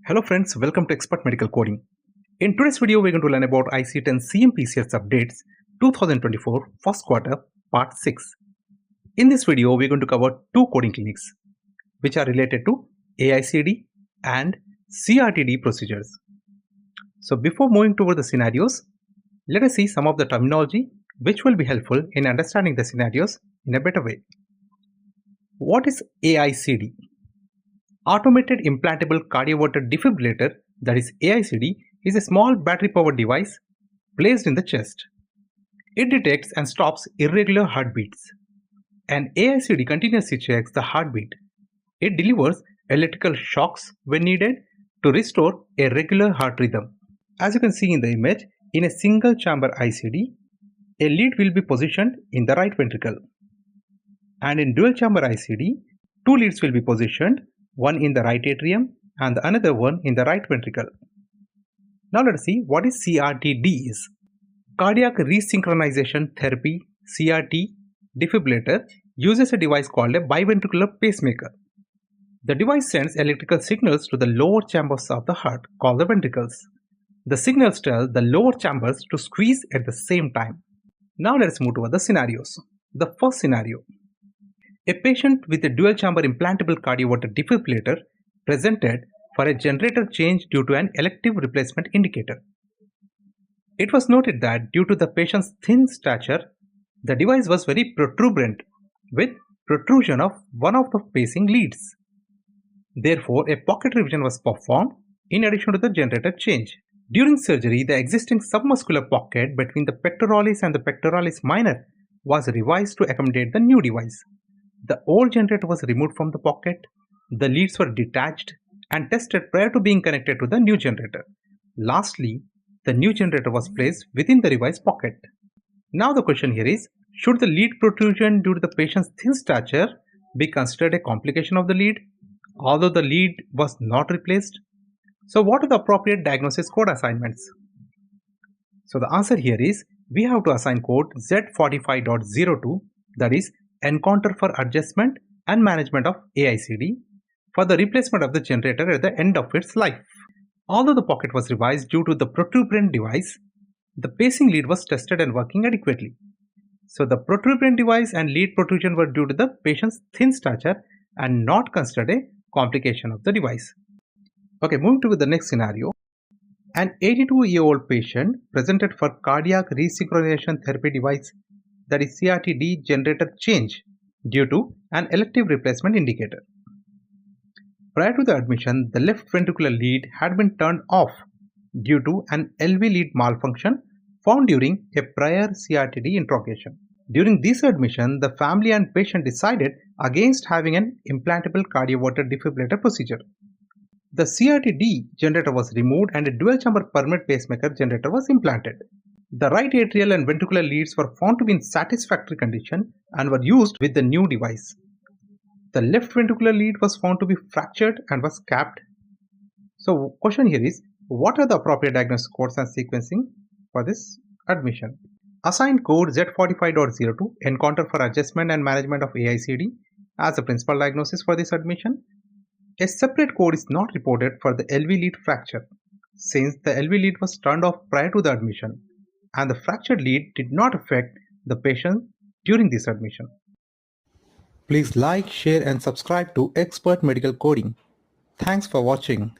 Hello friends, welcome to Expert Medical Coding. In today's video, we're going to learn about ICD-10 CM PCS updates 2024 first quarter part 6. In this video, we're going to cover two coding clinics which are related to AICD and CRTD procedures. So before moving toward the scenarios, let us see some of the terminology which will be helpful in understanding the scenarios in a better way. What is AICD? Automated Implantable Cardioverter Defibrillator, that is AICD, is a small battery-powered device placed in the chest. It detects and stops irregular heartbeats. An AICD continuously checks the heartbeat. It delivers electrical shocks when needed to restore a regular heart rhythm. As you can see in the image, in a single chamber ICD, a lead will be positioned in the right ventricle. And in dual chamber ICD, two leads will be positioned, one in the right atrium and the another one in the right ventricle. Now let us see what is CRTD is. Cardiac Resynchronization Therapy (CRT) defibrillator uses a device called a biventricular pacemaker. The device sends electrical signals to the lower chambers of the heart called the ventricles. The signals tell the lower chambers to squeeze at the same time. Now let us move to the scenarios. The first scenario. A patient with a dual-chamber implantable cardioverter defibrillator presented for a generator change due to an elective replacement indicator. It was noted that due to the patient's thin stature, the device was very protuberant with protrusion of one of the pacing leads. Therefore, a pocket revision was performed in addition to the generator change. During surgery, the existing submuscular pocket between the pectoralis and the pectoralis minor was revised to accommodate the new device. The old generator was removed from the pocket, the leads were detached and tested prior to being connected to the new generator. Lastly, the new generator was placed within the revised pocket. Now the question here is, should the lead protrusion due to the patient's thin stature be considered a complication of the lead, although the lead was not replaced? So what are the appropriate diagnosis code assignments? So the answer here is, we have to assign code Z45.02, that is Encounter for Adjustment and Management of AICD, for the replacement of the generator at the end of its life. Although the pocket was revised due to the protuberant device, the pacing lead was tested and working adequately. So the protuberant device and lead protrusion were due to the patient's thin stature and not considered a complication of the device. Okay, moving to the next scenario. An 82-year-old patient presented for cardiac resynchronization therapy device, that is CRTD generator change due to an elective replacement indicator. Prior to the admission, the left ventricular lead had been turned off due to an LV lead malfunction found during a prior CRTD interrogation. During this admission, the family and patient decided against having an implantable cardioverter defibrillator procedure. The CRTD generator was removed and a dual-chamber permanent pacemaker generator was implanted. The right atrial and ventricular leads were found to be in satisfactory condition and were used with the new device. The left ventricular lead was found to be fractured and was capped. So question here is, what are the appropriate diagnosis codes and sequencing for this admission? Assign code Z45.02 Encounter for Adjustment and Management of AICD as a principal diagnosis for this admission. A separate code is not reported for the LV lead fracture, since the LV lead was turned off prior to the admission and the fractured lead did not affect the patient during this admission. Please like, share and subscribe to Expert Medical Coding. Thanks for watching.